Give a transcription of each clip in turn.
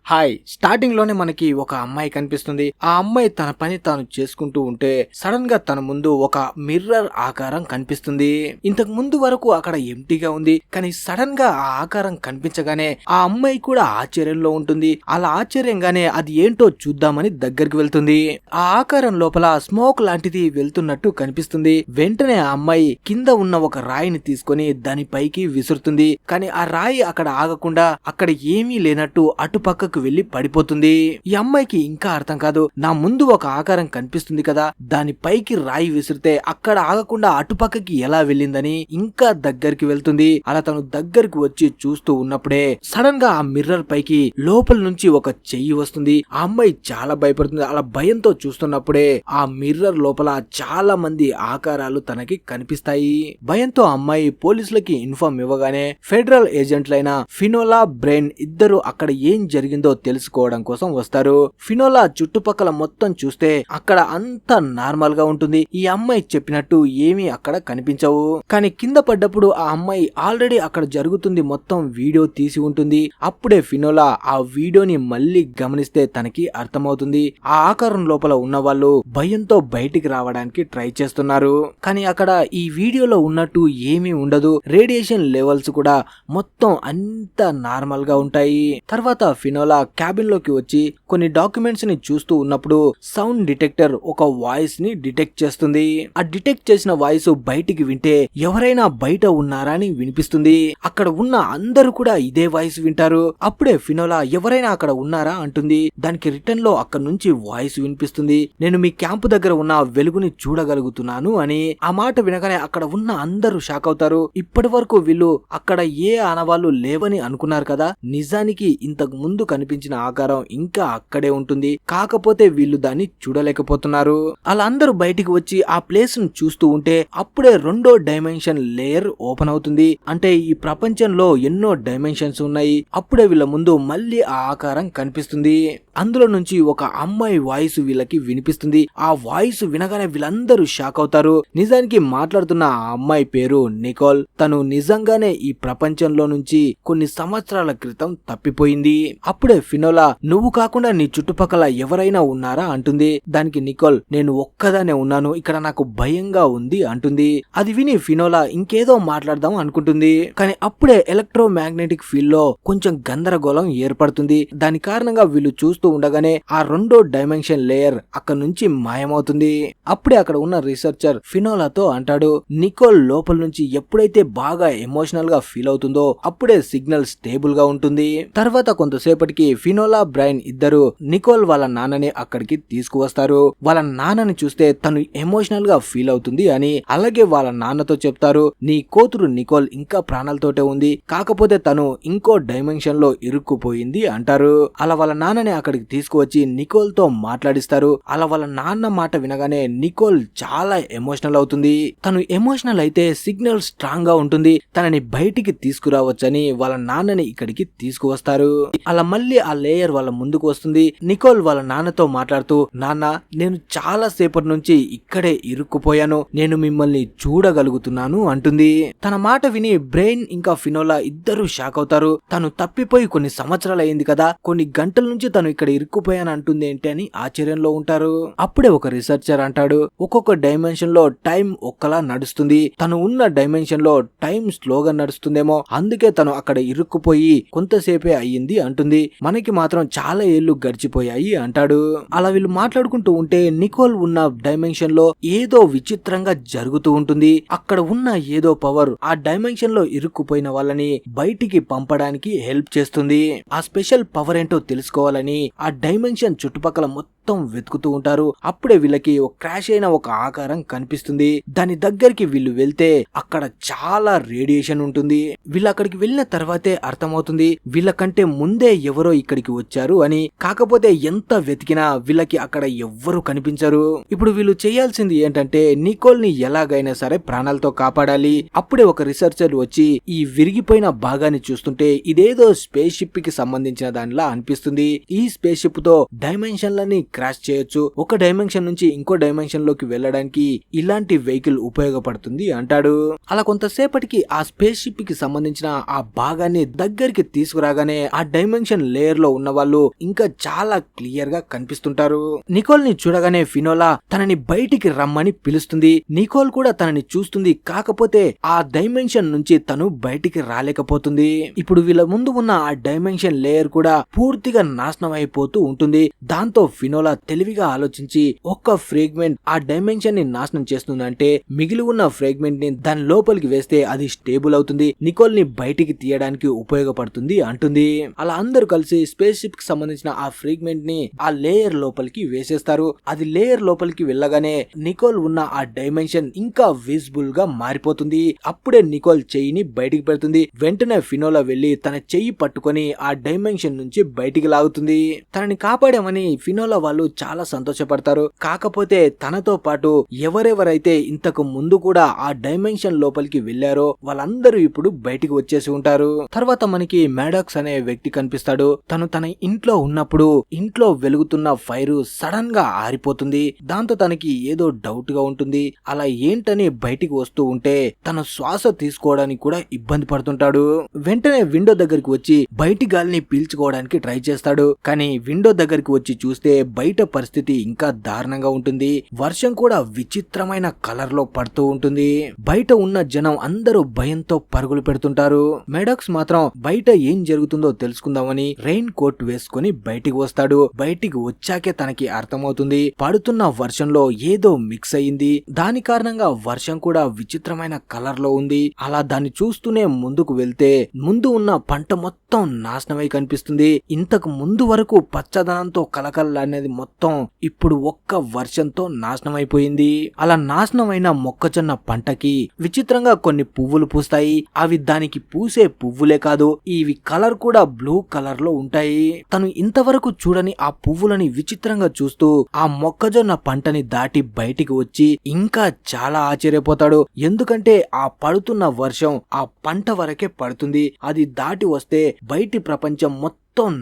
Hi starting లోనే మనకి ఒక అమ్మాయి కనిపిస్తుంది. ఆ అమ్మాయి తన పని తాను చేసుకుంటూ ఉంటే సడన్ గా తన ముందు ఒక మిర్రర్ ఆకారం కనిపిస్తుంది. ఇంతకు ముందు వరకు అక్కడ ఎంటీగా ఉంది, కానీ సడన్ గా ఆ ఆకారం కనిపించగానే ఆ అమ్మాయి కూడా ఆశ్చర్యంలో ఉంటుంది. అలా ఆశ్చర్యంగానే అది ఏంటో చూద్దామని దగ్గరికి వెళ్తుంది. ఆ ఆకారం లోపల స్మోక్ లాంటిది వెళ్తున్నట్టు కనిపిస్తుంది. వెంటనే ఆ అమ్మాయి కింద ఉన్న ఒక రాయిని తీసుకొని దాని పైకి విసురుతుంది. కానీ ఆ రాయి అక్కడ ఆగకుండా అక్కడ ఏమీ లేనట్టు అటుపక్కకు వెళ్లి పడిపోతుంది. ఈ అమ్మాయికి ఇంకా అర్థం కాదు, నా ముందు ఒక ఆకారం కనిపిస్తుంది కదా, దాని పైకి రాయి విసిరితే అక్కడ ఆగకుండా అటుపక్కకి ఎలా వెళ్ళిందని ఇంకా దగ్గరికి వెళ్తుంది. అలా తను దగ్గరికి వచ్చి చూస్తూ ఉన్నప్పుడే సడన్ గా ఆ మిర్రర్ పైకి లోపల నుంచి ఒక చెయ్యి వస్తుంది. ఆ అమ్మాయి చాలా భయపడుతుంది. అలా భయంతో చూస్తున్నప్పుడే ఆ మిర్రర్ లోపల చాలా మంది ఆకారాలు తనకి కనిపిస్తాయి. భయంతో ఆ అమ్మాయి పోలీసులకి ఇన్ఫార్మ్ ఇవ్వగానే ఫెడరల్ ఏజెంట్లైన ఫినోలా, బ్రెయిన్ ఇద్దరు అక్కడ ఏం జరిగిందో తెలుసుకోవడం కోసం వస్తారు. ఫినోలా చుట్టుపక్కల మొత్తం చూస్తే అక్కడ అంతా నార్మల్ గా ఉంటుంది. ఈ అమ్మాయి చెప్పినట్టు ఏమీ అక్కడ కనిపించవు. కానీ కింద పడ్డప్పుడు ఆ అమ్మాయి ఆల్రెడీ అక్కడ జరుగుతుంది మొత్తం వీడియో తీసి ఉంటుంది. అప్పుడే ఫినోలా ఆ వీడియోని మళ్ళీ గమనిస్తే తనకి అర్థమవుతుంది, ఆ ఆకారం లోపల ఉన్న వాళ్ళు భయంతో బయటికి రావడానికి ట్రై చేస్తున్నారు. కానీ అక్కడ ఈ వీడియోలో ఉన్నట్టు ఏమీ ఉండదు. రేడియేషన్ లెవెల్స్ కూడా మొత్తం అంతా నార్మల్ గా ఉంటాయి. తర్వాత ఫినోలా క్యాబిన్ లోకి వచ్చి కొన్ని డాక్యుమెంట్స్ ని చూస్తూ ఉన్నప్పుడు సౌండ్ డిటెక్టర్ ఒక వాయిస్ ని డిటెక్ట్ చేస్తుంది. ఆ డిటెక్ట్ చేసిన వాయిస్ బయటికి వింటే ఎవరైనా బయట ఉన్నారా అని వినిపిస్తుంది. అక్కడ ఉన్న అందరూ కూడా ఇదే వాయిస్ వింటారు. అప్పుడే ఫినోలా ఎవరైనా అక్కడ ఉన్నారా అంటుంది. దానికి రిటర్న్ లో అక్కడ నుంచి వాయిస్ వినిపిస్తుంది, నేను మీ క్యాంపు దగ్గర ఉన్న వెలుగుని చూడగలుగుతున్నాను అని. ఆ మాట వినగానే అక్కడ ఉన్న అందరూ షాక్ అవుతారు. ఇప్పటి వరకు వీళ్ళు అక్కడ ఏ ఆనవాళ్లు లేవని అనుకున్నారు కదా, నిజానికి ఇంతకు ముందు కనిపించిన ఆకారం ఇంకా అక్కడే ఉంటుంది, కాకపోతే వీళ్ళు దాన్ని చూడలేకపోతున్నారు. అలా అందరూ బయటికి వచ్చి ఆ ప్లేస్ ను చూస్తూ ఉంటే అప్పుడే రెండో డైమెన్షన్ లేయర్ ఓపెన్ అవుతుంది. అంటే ఈ ప్రపంచంలో ఎన్నో డైమెన్షన్స్ ఉన్నాయి. అప్పుడే వీళ్ళ ముందు మళ్ళీ ఆ ఆకారం కనిపిస్తుంది. అందులో నుంచి ఒక అమ్మాయి వాయిస్ వీళ్ళకి వినిపిస్తుంది. ఆ వాయిస్ వినగానే వీళ్ళందరూ షాక్ అవుతారు. నిజానికి మాట్లాడుతున్న ఆ అమ్మాయి పేరు నికోల్. తను నిజంగానే ఈ ప్రపంచంలో నుంచి కొన్ని సంవత్సరాల క్రితం తప్పిపోయింది. అప్పుడే ఫినోలా, నువ్వు కాకుండా నీ చుట్టుపక్కల ఎవరైనా ఉన్నారా అంటుంది. దానికి నికోల్, నేను ఒక్కదానే ఉన్నాను, ఇక్కడ నాకు భయంగా ఉంది అంటుంది. అది విని ఫినోలా ఇంకేదో మాట్లాడదాం అనుకుంటుంది. కానీ అప్పుడే ఎలక్ట్రోమాగ్నెటిక్ ఫీల్డ్ లో కొంచెం గందరగోళం ఏర్పడుతుంది. దాని కారణంగా వీళ్ళు చూస్తూ ఉండగానే ఆ రెండో డైమెన్షన్ లేయర్ అక్కడ నుంచి మాయమవుతుంది. అప్పుడే అక్కడ ఉన్న రీసెర్చర్ ఫినోలాతో అంటాడు, నికోల్ లోపల నుంచి ఎప్పుడైతే బాగా ఎమోషనల్ గా ఫీల్ అవుతుందో అప్పుడే సిగ్నల్ స్టేబుల్ గా ఉంటుంది. తర్వాత కొంతసేపటికి ఫినోలా, బ్రైన్ ఇద్దరు నికోల్ వాళ్ళ నాన్నని అక్కడికి తీసుకువస్తారు. వాళ్ళ నాన్నని చూస్తే తను ఎమోషనల్ గా ఫీల్ అవుతుంది అని. అలాగే వాళ్ళ నాన్నతో చెప్తారు, నీ కూతురు నికోల్ ఇంకా ప్రాణాలతోటే ఉంది, కాకపోతే తను ఇంకో డైమెన్షన్ లో ఇరుక్కుపోయింది అంటారు. అలా వాళ్ళ నాన్నని అక్కడికి తీసుకువచ్చి నికోల్ తో మాట్లాడిస్తారు. అలా వాళ్ళ నాన్న మాట వినగానే నికోల్ చాలా ఎమోషనల్ అవుతుంది. తను ఎమోషనల్ అయితే సిగ్నల్ స్ట్రాంగ్ గా ఉంటుంది, తనని బయటికి తీసుకురావచ్చని వాళ్ళ నాన్నని ఇక్కడికి తీసుకువస్తారు. అలా మళ్ళీ ఆ లేయర్ వాళ్ళ ముందుకు వస్తుంది. నికోల్ వాళ్ళ నాన్నతో మాట్లాడుతూ, నాన్న, నేను చాలా సేపటి నుంచి ఇక్కడే ఇరుక్కుపోయాను, నేను మిమ్మల్ని చూడగలుగుతున్నాను అంటుంది. తన మాట విని బ్రెయిన్ ఇంకా ఫినోలా ఇద్దరు షాక్ అవుతారు. తను తప్పిపోయి కొన్ని సంవత్సరాలు అయింది కదా, కొన్ని గంటల నుంచి తను ఇక్కడ ఇరుక్కుపోయాను అంటుంది ఏంటి అని ఆశ్చర్యంలో ఉంటారు. అప్పుడే ఒక రీసెర్చర్ అంటాడు, ఒక్కొక్క డైమెన్షన్ లో టైం ఒక్కలా నడుస్తుంది, తను ఉన్న డైమెన్షన్ లో టైం స్లోగా నడుస్తుందేమో, అందుకే తను అక్కడ ఇరుక్కుపోయి కొంతసేపే అయ్యింది అంటుంది. మనకి మాత్రం చాలా ఏళ్లు గడిచిపోయాయి అంటాడు. అలా వీళ్ళు మాట్లాడుకుంటూ ఉంటే నికోల్ ఉన్న డైమెన్షన్ లో ఏదో విచిత్రంగా జరుగుతూ ఉంటుంది. అక్కడ ఉన్న ఏదో పవర్ ఆ డైమెన్షన్ లో ఇరుక్కుపోయిన వాళ్ళని బయటికి పంపడానికి హెల్ప్ చేస్తుంది. ఆ స్పెషల్ పవర్ ఏంటో తెలుసుకోవాలని ఆ డైమెన్షన్ చుట్టుపక్కల మొత్తం వెతుకుతూ ఉంటారు. అప్పుడే వీళ్ళకి ఒక క్రాష్ అయిన ఒక ఆకారం కనిపిస్తుంది. దాని దగ్గరికి వీళ్ళు వెళ్తే అక్కడ చాలా రేడియేషన్ ఉంటుంది. వీళ్ళు అక్కడికి వెళ్ళిన తర్వాతే అర్థమవుతుంది వీళ్ళకంటే ముందే ఎవరో ఇక్కడికి వచ్చారు అని. కాకపోతే ఎంత వెతికినా వీళ్ళకి అక్కడ ఎవ్వరూ కనిపించరు. ఇప్పుడు వీళ్ళు చేయాల్సింది ఏంటంటే నికోల్ ని ఎలాగైనా సరే ప్రాణాలతో కాపాడాలి. అప్పుడే ఒక రీసెర్చర్ వచ్చి ఈ విరిగిపోయిన భాగాన్ని చూస్తుంటే ఇదేదో స్పేస్ షిప్ కి సంబంధించిన దానిలా అనిపిస్తుంది. ఈ స్పేస్ షిప్ తో డైమెన్షన్లని క్రాష్ చేయొచ్చు, ఒక డైమెన్షన్ నుంచి ఇంకో డైమెన్షన్ లోకి వెళ్ళడానికి ఇలాంటి వెహికల్ ఉపయోగపడుతుంది అంటాడు. అలా కొంతసేపటికి ఆ స్పేస్ షిప్ కి సంబంధించిన ఆ భాగాన్ని దగ్గరికి తీసుకురాగానే ఆ డైమెన్షన్ లేయర్ లో ఉన్న వాళ్ళు ఇంకా చాలా క్లియర్ గా కనిపిస్తుంటారు. నికోల్ ని చూడగానే ఫినోలా తనని బయటికి రమ్మని పిలుస్తుంది. నికోల్ కూడా తనని చూస్తుంది. కాకపోతే ఆ డైమెన్షన్ నుంచి తను బయటికి రాలేకపోతుంది. ఇప్పుడు వీళ్ళ ముందు ఉన్న ఆ డైమెన్షన్ లేయర్ కూడా పూర్తిగా నాశనం అయిపోతూ ఉంటుంది. దాంతో ఫినోలా తెలివిగా ఆలోచించి ఒక్క ఫ్రేగ్మెంట్ ఆ డైమెన్షన్ ని నాశనం చేస్తుందంటే మిగిలి ఉన్న ఫ్రేగ్మెంట్ ని దాని లోపలికి వేస్తే అది స్టేబుల్ అవుతుంది, నికోల్ ని బయటికి తీయడానికి ఉపయోగపడుతుంది అంటుంది. అలా అందరూ కలిసి స్పేస్ షిప్ కి సంబంధించిన ఆ ఫ్రేగ్మెంట్ ని ఆ లేయర్ లోపలికి వేసేస్తారు. అది లేయర్ లోపలికి వెళ్ళగానే నికోల్ ఉన్న ఆ డైమెన్షన్ ఇంకా విజిబుల్ గా మారిపోతుంది. అప్పుడే నికోల్ చెయ్యిని బయటికి పెడుతుంది. వెంటనే ఫినోలా వెళ్లి తన చెయ్యి పట్టుకొని ఆ డైమెన్షన్ నుంచి బయటికి లాగుతుంది. తనని కాపాడామని ఫినోలా వాళ్ళు చాలా సంతోషపడతారు. కాకపోతే తనతో పాటు ఎవరెవరైతే ఇంతకు ముందు కూడా ఆ డైమెన్షన్ లోపలికి వెళ్లారో వాళ్ళందరూ ఇప్పుడు బయటికి వచ్చేసి ఉంటారు. తర్వాత మనకి మ్యాడాక్స్ అనే వ్యక్తి కనిపిస్తాడు. తను తన ఇంట్లో ఉన్నప్పుడు ఇంట్లో వెలుగుతున్న ఫైర్ సడన్ గా ఆరిపోతుంది. దాంతో తనకి ఏదో డౌట్ గా ఉంటుంది. అలా ఏంటని బయటికి వస్తూ ఉంటే తన శ్వాస తీసుకోవడానికి కూడా ఇబ్బంది పడుతుంటాడు. వెంటనే విండో దగ్గరికి వచ్చి బయటి గాలిని పీల్చుకోవడానికి ట్రై చేస్తాడు. కానీ విండో దగ్గరికి వచ్చి చూస్తే బయట పరిస్థితి ఇంకా దారుణంగా ఉంటుంది. వర్షం కూడా విచిత్రమైన కలర్ లో పడుతూ ఉంటుంది. బయట ఉన్న జనం అందరూ భయంతో పరుగులు పెడుతుంటారు. మెడాక్స్ మాత్రం బయట ఏం జరుగుతుందో తెలుసుకుందామని రెయిన్ కోట్ వేసుకుని బయటికి వస్తాడు. బయటికి వచ్చాకే తనకి అర్థమవుతుంది పడుతున్న వర్షంలో ఏదో మిక్స్ అయ్యింది. దాని కారణంగా వర్షం కూడా విచిత్రమైన కలర్ లో ఉంది. అలా దాన్ని చూస్తూనే ముందుకు వెళ్తే ముందు ఉన్న పంట మొత్తం నాశనమై కనిపిస్తుంది. ఇంతకు ముందు వరకు పచ్చదనంతో కలకలనేది మొత్తం ఇప్పుడు ఒక్క వర్షంతో నాశనమైపోయింది. అలా నాశనమైన మొక్కజొన్న పంటకి విచిత్రంగా కొన్ని పువ్వులు పూస్తాయి. అవి దానికి పూసే పువ్వులే కాదు, ఇవి కలర్ కూడా బ్లూ కలర్ లో ఉంటాయి. తను ఇంతవరకు చూడని ఆ పువ్వులని విచిత్రంగా చూస్తూ ఆ మొక్కజొన్న పంటని దాటి బయటికి వచ్చి ఇంకా చాలా ఆశ్చర్యపోతాడు. ఎందుకంటే ఆ పడుతున్న వర్షం ఆ పంట వరకే పడుతుంది. అది దాటి వస్తే బయటి ప్రపంచం మొత్తం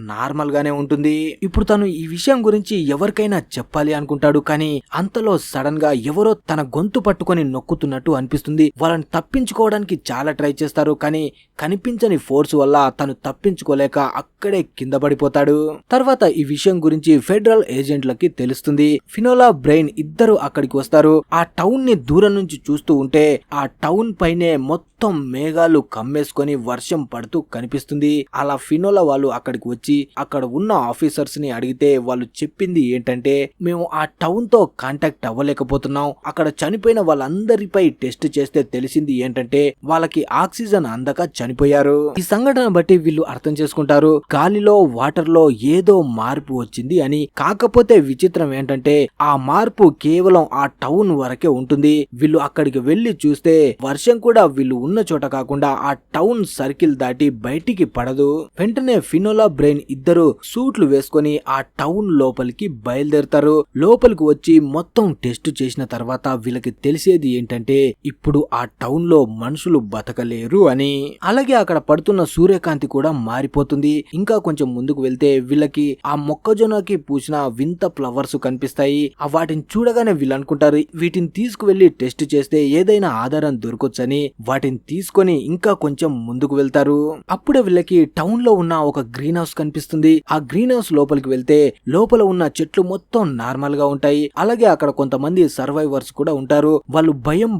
నార్మల్ గానే ఉంటుంది. ఇప్పుడు తను ఈ విషయం గురించి ఎవరికైనా చెప్పాలి అనుకుంటాడు. కానీ అంతలో సడన్ గా ఎవరో తన గొంతు పట్టుకొని నొక్కుతున్నట్టు అనిపిస్తుంది. వాళ్ళని తప్పించుకోవడానికి చాలా ట్రై చేస్తారు. కానీ కనిపించని ఫోర్స్ వల్ల తను తప్పించుకోలేక అక్కడే కింద పడిపోతాడు. తర్వాత ఈ విషయం గురించి ఫెడరల్ ఏజెంట్లకి తెలుస్తుంది. ఫినోలా, బ్రెయిన్ ఇద్దరు అక్కడికి వస్తారు. ఆ టౌన్ ని దూరం నుంచి చూస్తూ ఉంటే ఆ టౌన్ పైనే మొత్తం మేఘాలు కమ్మేసుకొని వర్షం పడుతూ కనిపిస్తుంది. అలా ఫినోలా వాళ్ళు అక్కడికి వచ్చి అక్కడ ఉన్న ఆఫీసర్స్ ని అడిగితే వాళ్ళు చెప్పింది ఏంటంటే, మేము ఆ టౌన్ తో కాంటాక్ట్ అవ్వలేకపోతున్నాం. అక్కడ చనిపోయిన వాళ్ళందరిపై టెస్ట్ చేస్తే తెలిసింది ఏంటంటే వాళ్ళకి ఆక్సిజన్ అందక చనిపోయారు. ఈ సంఘటన బట్టి వీళ్ళు అర్థం చేసుకుంటారు గాలిలో వాటర్ లో ఏదో మార్పు వచ్చింది అని. కాకపోతే విచిత్రం ఏంటంటే ఆ మార్పు కేవలం ఆ టౌన్ వరకే ఉంటుంది. వీళ్ళు అక్కడికి వెళ్లి చూస్తే వర్షం కూడా వీళ్ళు ఉన్న చోట కాకుండా ఆ టౌన్ సర్కిల్ దాటి బయటికి పడదు. వెంటనే ఫినోలా, బ్రెయిన్ ఇద్దరు సూట్లు వేసుకొని ఆ టౌన్ లోపలికి బయలుదేరుతారు. లోపలికి వచ్చి మొత్తం టెస్ట్ చేసిన తర్వాత వీళ్ళకి తెలిసేది ఏంటంటే ఇప్పుడు ఆ టౌన్ లో మనుషులు బతకలేరు అని. అలాగే అక్కడ పడుతున్న సూర్యకాంతి కూడా మారిపోతుంది. ఇంకా కొంచెం ముందుకు వెళ్తే వీళ్ళకి ఆ మొక్కజొన్నకి పూసిన వింత ఫ్లవర్స్ కనిపిస్తాయి. వాటిని చూడగానే వీళ్ళు అనుకుంటారు వీటిని తీసుకువెళ్లి టెస్ట్ చేస్తే ఏదైనా ఆధారం దొరకొచ్చని. వాటిని తీసుకొని ఇంకా కొంచెం ముందుకు వెళ్తారు. అప్పుడే వీళ్ళకి టౌన్ లో ఉన్న ఒక గ్రీన్ హౌస్ కనిపిస్తుంది. ఆ గ్రీన్ హౌస్ లోపలికి వెళ్తే లోపల ఉన్న చెట్లు మొత్తం నార్మల్ గా ఉంటాయి. అలాగే అక్కడ కొంతమంది సర్వైవర్స్ కూడా ఉంటారు. వాళ్ళు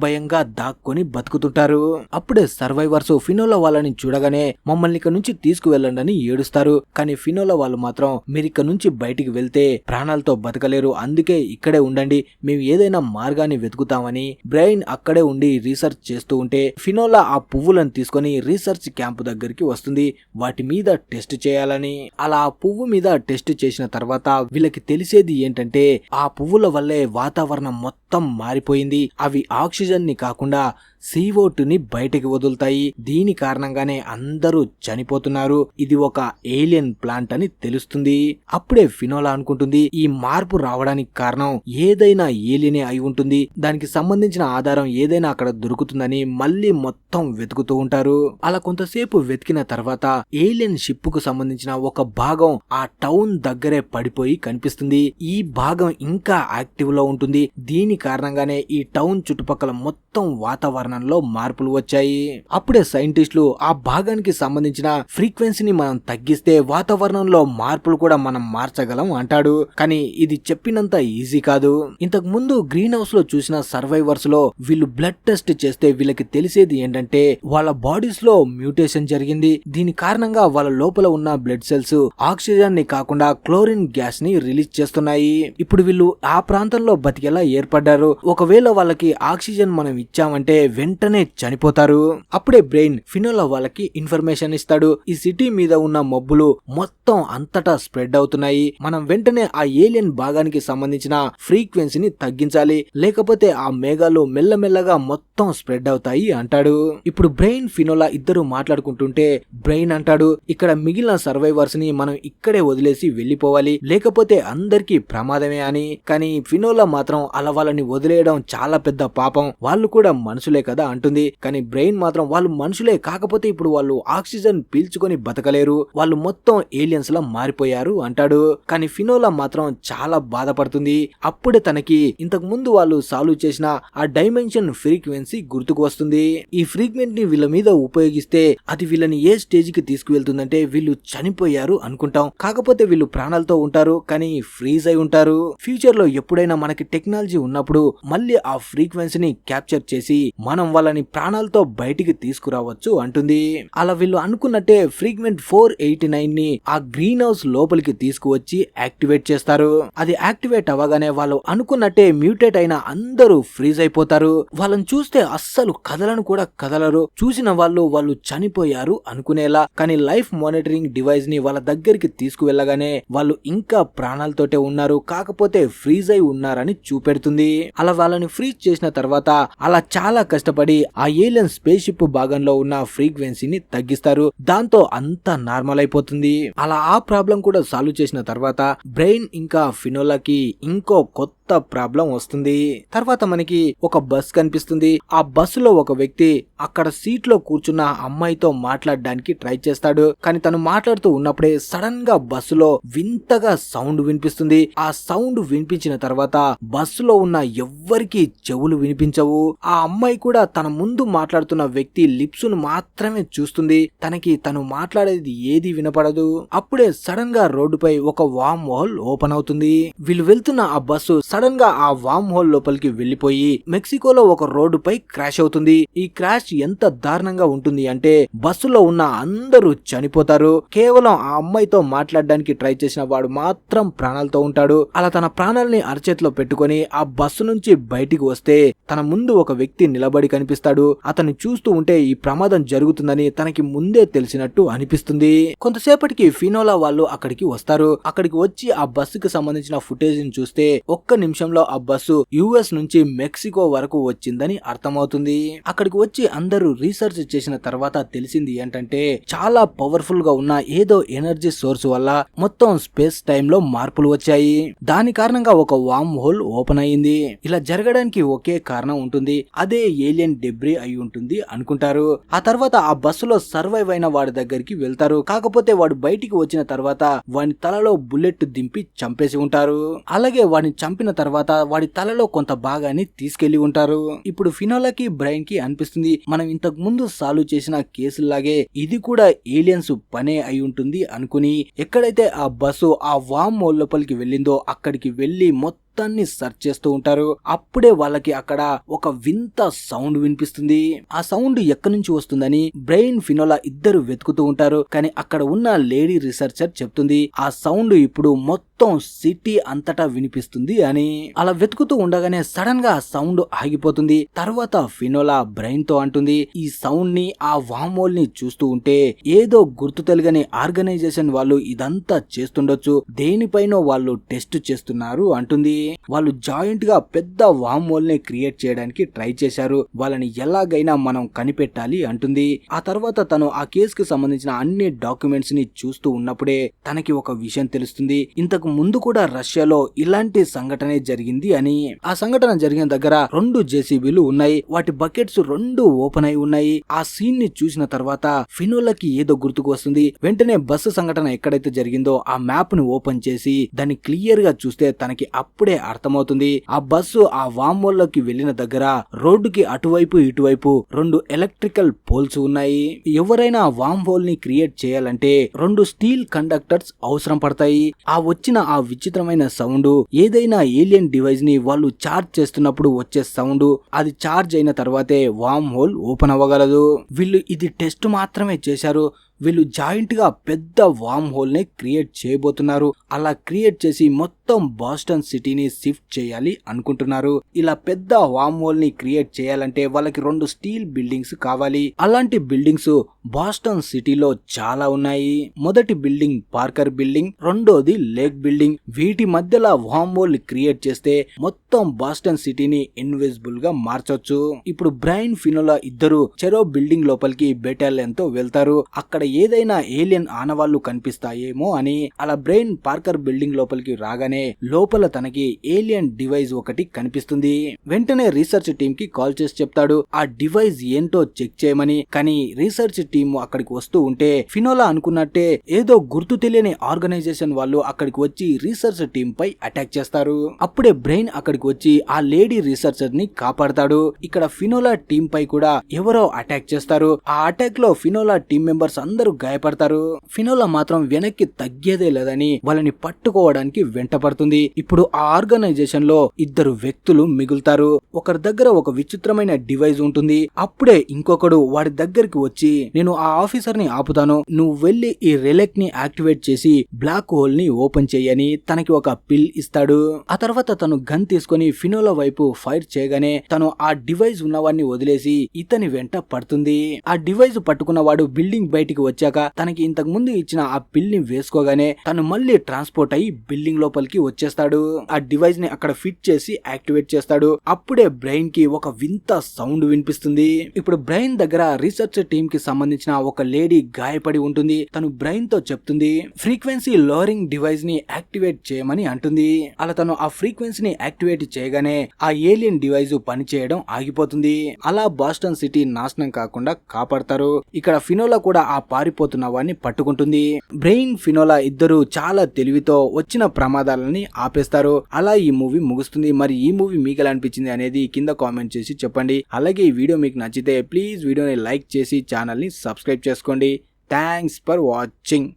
భయంగా దాక్కొని బతుకుతుంటారు. అప్పుడే సర్వైవర్స్ ఫినోలా వాళ్ళని చూడగానే మమ్మల్ని ఇక్కడ నుంచి తీసుకువెళ్ళండి అని ఏడుస్తారు. కానీ ఫినోలా వాళ్ళు మాత్రం మీరు ఇక్కడ నుంచి బయటికి వెళ్తే ప్రాణాలతో బతకలేరు, అందుకే ఇక్కడే ఉండండి, మేము ఏదైనా మార్గాన్ని వెతుకుతామని. బ్రెయిన్ అక్కడే ఉండి రీసెర్చ్ చేస్తూ ఉంటే ఫినోలా ఆ పువ్వులను తీసుకొని రీసెర్చ్ క్యాంప్ దగ్గరికి వస్తుంది వాటి మీద టెస్ట్ చేయాలని. అలా ఆ పువ్వు మీద టెస్ట్ చేసిన తర్వాత వీళ్ళకి తెలిసేది ఏంటంటే ఆ పువ్వుల వల్లే వాతావరణం మొత్తం మారిపోయింది. అవి ఆక్సిజన్ ని కాకుండా CO2 ని బయటకి వదులుతాయి. దీని కారణంగానే అందరూ చనిపోతున్నారు. ఇది ఒక ఏలియన్ ప్లాంట్ అని తెలుస్తుంది. అప్పుడే ఫినోలా అనుకుంటుంది ఈ మార్పు రావడానికి కారణం ఏదైనా ఏలియనే అయి ఉంటుంది, దానికి సంబంధించిన ఆధారం ఏదైనా అక్కడ దొరుకుతుందని మళ్ళీ మొత్తం వెతుకుతూ ఉంటారు. అలా కొంతసేపు వెతికిన తర్వాత ఏలియన్ షిప్ కు సంబంధించిన ఒక భాగం ఆ టౌన్ దగ్గరే పడిపోయి కనిపిస్తుంది. ఈ భాగం ఇంకా యాక్టివ్ లో ఉంటుంది. దీని కారణంగానే ఈ టౌన్ చుట్టుపక్కల మొత్తం వాతావరణం వాతావరణంలో మార్పులు వచ్చాయి. అప్పుడే సైంటిస్టులు ఆ భాగానికి సంబంధించిన ఫ్రీక్వెన్సీని మనం తగ్గిస్తే వాతావరణంలో మార్పులు కూడా మనం మార్చగలం అంటాడు. కానీ ఇది చెప్పినంత ఈజీ కాదు. ఇంతకు ముందు గ్రీన్ హౌస్ లో చూసిన సర్వైవర్స్ లో వీళ్ళు బ్లడ్ టెస్ట్ చేస్తే వీళ్ళకి తెలిసేది ఏంటంటే వాళ్ళ బాడీస్ లో మ్యూటేషన్ జరిగింది. దీని కారణంగా వాళ్ళ లోపల ఉన్న బ్లడ్ సెల్స్ ఆక్సిజన్ ని కాకుండా క్లోరిన్ గ్యాస్ ని రిలీజ్ చేస్తున్నాయి. ఇప్పుడు వీళ్ళు ఆ ప్రాంతంలో బతికేలా ఏర్పడ్డారు. ఒకవేళ వాళ్ళకి ఆక్సిజన్ మనం ఇచ్చామంటే వెంటనే చనిపోతారు. అప్పుడే బ్రెయిన్ ఫినోలా వాళ్ళకి ఇన్ఫర్మేషన్ ఇస్తాడు. ఈ సిటీ మీద ఉన్న మబ్బులు మొత్తం అంతటా స్ప్రెడ్ అవుతున్నాయి. మనం వెంటనే ఆ ఏలియన్ భాగానికి సంబంధించిన ఫ్రీక్వెన్సీని తగ్గించాలి, లేకపోతే ఆ మేఘాలు మెల్లమెల్లగా మొత్తం స్ప్రెడ్ అవుతాయి అంటాడు. ఇప్పుడు బ్రెయిన్ ఫినోలా ఇద్దరు మాట్లాడుకుంటుంటే బ్రెయిన్ అంటాడు, ఇక్కడ మిగిలిన సర్వైవర్స్ ని మనం ఇక్కడే వదిలేసి వెళ్లిపోవాలి, లేకపోతే అందరికీ ప్రమాదమే అని. కానీ ఫినోలా మాత్రం అలా వాళ్ళని వదిలేయడం చాలా పెద్ద పాపం, వాళ్ళు కూడా మనుషులే కదా అంటుంది. కానీ బ్రెయిన్ మాత్రం వాళ్ళు మనుషులే, కాకపోతే ఇప్పుడు వాళ్ళు ఆక్సిజన్ పీల్చుకొని బతకలేరు, వాళ్ళు మొత్తం ఏలియన్స్ లా మారిపోయారు అంటాడు. కానీ ఫినోలా మాత్రం చాలా బాధపడుతుంది. అప్పుడే తనకి ఇంతకు ముందు వాళ్ళు సాల్వ్ చేసిన ఆ డైమెన్షన్ ఫ్రీక్వెన్సీ గుర్తుకు వస్తుంది. ఈ ఫ్రీక్వెన్సీ ని వీళ్ళ మీద ఉపయోగిస్తే అది వీళ్ళని ఏ స్టేజ్ కి తీసుకువెళ్తుందంటే వీళ్ళు చనిపోయారు అనుకుంటాం, కాకపోతే వీళ్ళు ప్రాణాలతో ఉంటారు కానీ ఫ్రీజ్ అయి ఉంటారు. ఫ్యూచర్ లో ఎప్పుడైనా మనకి టెక్నాలజీ ఉన్నప్పుడు మళ్ళీ ఆ ఫ్రీక్వెన్సీని క్యాప్చర్ చేసి మనం వాళ్ళని ప్రాణాలతో బయటికి తీసుకురావచ్చు అంటుంది. అలా వీళ్ళు అనుకున్నట్టే ఫ్రీక్వెంట్ 489 ని ఆ గ్రీన్ హౌస్ లోపలికి తీసుకువచ్చి యాక్టివేట్ చేస్తారు. అది యాక్టివేట్ అవ్వగానే వాళ్ళు అనుకున్నట్టే మ్యూటేట్ అయిన అందరూ ఫ్రీజ్ అయిపోతారు. వాళ్ళని చూస్తే అస్సలు కదలను కూడా కదలరు. చూసిన వాళ్ళు చనిపోయారు అనుకునేలా. కానీ లైఫ్ మానిటరింగ్ డివైస్ ని వాళ్ళ దగ్గరికి తీసుకువెళ్ళగానే వాళ్ళు ఇంకా ప్రాణాలతోటే ఉన్నారు, కాకపోతే ఫ్రీజ్ అయి ఉన్నారని చూపెడుతుంది. అలా వాళ్ళని ఫ్రీజ్ చేసిన తర్వాత అలా చాలా కష్టపడి ఆ ఏలియన్ స్పేస్ షిప్ భాగంలో ఉన్న ఫ్రీక్వెన్సీని తగ్గిస్తారు. దాంతో అంతా నార్మల్ అయిపోతుంది. అలా ఆ ప్రాబ్లం కూడా సాల్వ్ చేసిన తర్వాత బ్రెయిన్ ఇంకా ఫినోలాకి ఇంకో కొత్త ప్రాబ్లం వస్తుంది. తర్వాత మనకి ఒక బస్ కనిపిస్తుంది. ఆ బస్సులో ఒక వ్యక్తి అక్కడ సీట్ లో కూర్చున్న అమ్మాయితో మాట్లాడడానికి ట్రై చేస్తాడు. కానీ తను మాట్లాడుతూ ఉన్నప్పుడే సడన్ గా బస్సులో వింతగా సౌండ్ వినిపిస్తుంది. ఆ సౌండ్ వినిపించిన తర్వాత బస్సులో ఉన్న ఎవ్వరికి చెవులు వినిపించవు. ఆ అమ్మాయి కూడా తన ముందు మాట్లాడుతున్న వ్యక్తి లిప్స్ ను మాత్రమే చూస్తుంది. తనకి తను మాట్లాడేది ఏది వినపడదు. అప్పుడే సడన్ గా రోడ్డుపై ఒక వామ్ హోల్ ఓపెన్ అవుతుంది. వీళ్ళు వెళ్తున్న ఆ బస్సు సడన్ గా ఆ వామ్ హోల్ లోపలికి వెళ్లిపోయి మెక్సికోలో ఒక రోడ్డుపై క్రాష్ అవుతుంది. ఈ క్రాష్ ఎంత దారుణంగా ఉంటుంది అంటే బస్సులో ఉన్న అందరూ చనిపోతారు. కేవలం ఆ అమ్మాయితో మాట్లాడడానికి ట్రై చేసిన వాడు మాత్రం ప్రాణాలతో ఉంటాడు. అలా తన ప్రాణాలని అరచేతిలో పెట్టుకొని ఆ బస్సు నుంచి బయటికి వస్తే తన ముందు ఒక వ్యక్తి నిలబడి కనిపిస్తాడు. అతన్ని చూస్తూ ఉంటే ఈ ప్రమాదం జరుగుతుందని తనకి ముందే తెలిసినట్టు అనిపిస్తుంది. కొంతసేపటికి ఫినోలా వాళ్ళు అక్కడికి వస్తారు. అక్కడికి వచ్చి ఆ బస్సుకి సంబంధించిన ఫుటేజ్ ని చూస్తే ఒక్క నిమిషంలో ఆ బస్సు యుఎస్ నుంచి మెక్సికో వరకు వచ్చిందని అర్థమవుతుంది. అక్కడికి వచ్చి అందరూ రీసెర్చ్ చేసిన తర్వాత తెలిసింది ఏంటంటే చాలా పవర్ఫుల్ గా ఉన్న ఏదో ఎనర్జీ సోర్స్ వల్ల మొత్తం స్పేస్ టైమ్ లో మార్పులు వచ్చాయి. దాని కారణంగా ఒక వామ్ హోల్ ఓపెన్ అయ్యింది. ఇలా జరగడానికి ఒకే కారణం ఉంటుంది, అదే ఏలియన్ డెబ్రీ అయి ఉంటుంది అనుకుంటారు. ఆ తర్వాత ఆ బస్సులో సర్వైవ్ అయిన వాడి దగ్గరికి వెళ్తారు. కాకపోతే వాడు బయటికి వచ్చిన తర్వాత వాడి తలలో బుల్లెట్ దింపి చంపేసి ఉంటారు. అలాగే వాడిని చంపిన తర్వాత వాడి తలలో కొంత భాగాన్ని తీసుకెళ్లి ఉంటారు. ఇప్పుడు ఫినోలాకి బ్రెయిన్ కి అనిపిస్తుంది మనం ఇంతకు ముందు సాల్వ్ చేసిన కేసులాగే ఇది కూడా ఏలియన్స్ పనే అయి ఉంటుంది అనుకుని ఎక్కడైతే ఆ బస్సు ఆ వామ్ హోల్ లోపలికి వెళ్ళిందో అక్కడికి వెళ్లి మొత్తాన్ని సెర్చ్ చేస్తూ ఉంటారు. అప్పుడే వాళ్ళకి అక్కడ ఒక వింత సౌండ్ వినిపిస్తుంది. ఆ సౌండ్ ఎక్కడి నుంచి వస్తుందని బ్రెయిన్ ఫినోలా ఇద్దరు వెతుకుతూ ఉంటారు. కానీ అక్కడ ఉన్న లేడీ రీసెర్చర్ చెప్తుంది ఆ సౌండ్ ఇప్పుడు మొత్తం సిటీ అంతటా వినిపిస్తుంది అని. అలా వెతుకుతూ ఉండగానే సడన్ గా సౌండ్ ఆగిపోతుంది. తర్వాత ఫినోలా బ్రెయిన్ తో అంటుంది ఈ సౌండ్ ని ఆ వామ్ హోల్ ని చూస్తూ ఉంటే ఏదో గుర్తు తెలియని ఆర్గనైజేషన్ వాళ్ళు ఇదంతా చేస్తుండొచ్చు, దేనిపైనో వాళ్ళు టెస్ట్ చేస్తున్నారు అంటుంది. వాళ్ళు జాయింట్ గా పెద్ద వామ్ హోల్ ని క్రియేట్ చేయడానికి ట్రై చేశారు, వాళ్ళని ఎలాగైనా మనం కనిపెట్టాలి అంటుంది. ఆ తర్వాత తను ఆ కేసుకు సంబంధించిన అన్ని డాక్యుమెంట్స్ ని చూస్తూ ఉన్నప్పుడే తనకి ఒక విషయం తెలుస్తుంది. ఇంతకు ముందు కూడా రష్యాలో ఇలాంటి సంఘటనే జరిగింది అని. ఆ సంఘటన జరిగిన దగ్గర 2 జేసీబీలు ఉన్నాయి. వాటి బకెట్స్ 2 ఓపెన్ అయి ఉన్నాయి. ఆ సీన్ ని చూసిన తర్వాత ఫినోలాకి ఏదో గుర్తుకు వస్తుంది. వెంటనే బస్సు సంఘటన ఎక్కడైతే జరిగిందో ఆ మ్యాప్ ని ఓపెన్ చేసి దాన్ని క్లియర్ గా చూస్తే తనకి అప్పుడే అర్థమవుతుంది. ఆ బస్సు ఆ వామ్ హోల్ లోకి వెళ్లిన దగ్గర రోడ్డుకి అటువైపు ఇటువైపు 2 ఎలక్ట్రికల్ పోల్స్ ఉన్నాయి. ఎవరైనా వామ్ హోల్ ని క్రియేట్ చేయాలంటే 2 స్టీల్ కండక్టర్స్ అవసరం పడతాయి. ఆ వచ్చిన ఆ విచిత్రమైన సౌండ్ ఏదైనా ఏలియన్ డివైస్ ని వాళ్ళు చార్జ్ చేస్తున్నప్పుడు వచ్చే సౌండ్, అది చార్జ్ అయిన తర్వాతే వామ్ హోల్ ఓపెన్ అవ్వగలదు. వీళ్ళు ఇది టెస్ట్ మాత్రమే చేశారు. వీళ్ళు జాయింట్ గా పెద్ద వామ్ హోల్ ని క్రియేట్ చేయబోతున్నారు. అలా క్రియేట్ చేసి మొత్తం బాస్టన్ సిటీని షిఫ్ట్ చేయాలి అనుకుంటున్నారు. ఇలా పెద్ద వామ్ హోల్ ని క్రియేట్ చేయాలంటే వాళ్ళకి 2 స్టీల్ బిల్డింగ్స్ కావాలి. అలాంటి బిల్డింగ్స్ బాస్టన్ సిటీలో చాలా ఉన్నాయి. మొదటి బిల్డింగ్ పార్కర్ బిల్డింగ్, రెండోది లేక్ బిల్డింగ్. వీటి మధ్యలో వామ్ హోల్ క్రియేట్ చేస్తే మొత్తం బాస్టన్ సిటీని ఇన్విజిబుల్ గా మార్చొచ్చు. ఇప్పుడు బ్రైన్, ఫినోలా ఇద్దరు చెరో బిల్డింగ్ లోపలికి బెటాలియన్ తో వెళ్తారు. అక్కడ ఏదైనా ఏలియన్ ఆనవాళ్లు కనిపిస్తాయేమో అని. అలా బ్రెయిన్ పార్కర్ బిల్డింగ్ లోపలికి రాగానే లోపల తనకి ఏలియన్ డివైస్ ఒకటి కనిపిస్తుంది. వెంటనే రీసెర్చ్ టీమ్ కి కాల్ చేసి చెప్తాడు ఆ డివైస్ ఏంటో చెక్ చేయమని. కానీ రీసెర్చ్ టీమ్ అక్కడికి వస్తూ ఉంటే ఫినోలా అనుకున్నట్టే ఏదో గుర్తు తెలియని ఆర్గనైజేషన్ వాళ్ళు అక్కడికి వచ్చి రీసెర్చ్ టీమ్ పై అటాక్ చేస్తారు. అప్పుడే బ్రెయిన్ అక్కడికి వచ్చి ఆ లేడీ రీసెర్చర్ ని కాపాడతాడు. ఇక్కడ ఫినోలా టీమ్ పై కూడా ఎవరో అటాక్ చేస్తారు. ఆ అటాక్ లో ఫినోలా టీమ్ మెంబర్స్ అందరూ గాయపడతారు. ఫినోలా మాత్రం వెనక్కి తగ్గేదే లేదని వాళ్ళని పట్టుకోవడానికి వెంటపడుతుంది. ఇప్పుడు ఆ ఆర్గనైజేషన్ లో 2 వ్యక్తులు మిగులుతారు. ఒకరి దగ్గర ఒక విచిత్రమైన డివైస్ ఉంటుంది. అప్పుడే ఇంకొకడు వాడి దగ్గరికి వచ్చి నేను ఆ ఆఫీసర్ ని ఆపుతాను, నువ్వు వెళ్లి ఈ రిలెక్ ని యాక్టివేట్ చేసి బ్లాక్ హోల్ ని ఓపెన్ చేయని తనకి ఒక పిల్ ఇస్తాడు. ఆ తర్వాత తను గన్ తీసుకుని ఫినోలా వైపు ఫైర్ చేయగానే తను ఆ డివైస్ ఉన్నవాడిని వదిలేసి ఇతని వెంట పడుతుంది. ఆ డివైస్ పట్టుకున్నవాడు బిల్డింగ్ బయటికి వచ్చాక తనకి ఇంతకు ముందు ఇచ్చిన ఆ పిల్ ని వేసుకోగానే తను మళ్ళీ ట్రాన్స్పోర్ట్ అయ్యి బిల్డింగ్ లోపలికి వచ్చేస్తాడు. ఆ డివైస్ ని అక్కడ ఫిట్ చేసి యాక్టివేట్ చేస్తాడు. అప్పుడే బ్రెయిన్ కి ఒక వింత సౌండ్ వినిపిస్తుంది. ఇప్పుడు బ్రెయిన్ దగ్గర రీసెర్చ్ టీమ్ కి సంబంధించిన ఒక లేడీ గాయపడి ఉంటుంది. తను బ్రెయిన్ తో చెప్తుంది ఫ్రీక్వెన్సీ లోవరింగ్ డివైస్ ని యాక్టివేట్ చేయమని అంటుంది. అలా తను ఆ ఫ్రీక్వెన్సీని యాక్టివేట్ చేయగానే ఆ ఏలియన్ డివైస్ పనిచేయడం ఆగిపోతుంది. అలా బాస్టన్ సిటీ నాశనం కాకుండా కాపాడతారు. ఇక్కడ ఫినోలా కూడా ఆ పారిపోతున్న వాడిని పట్టుకుంటుంది. బ్రెయిన్, ఫినోలా ఇద్దరు చాలా తెలివితో వచ్చిన ప్రమాదాలని ఆపేస్తారు. అలా ఈ మూవీ ముగుస్తుంది. మరి ఈ మూవీ మీకు ఎలా అనిపించింది అనేది కింద కామెంట్ చేసి చెప్పండి. అలాగే ఈ వీడియో మీకు నచ్చితే ప్లీజ్ వీడియోని లైక్ చేసి ఛానల్ ని సబ్స్క్రైబ్ చేసుకోండి. Thanks for watching.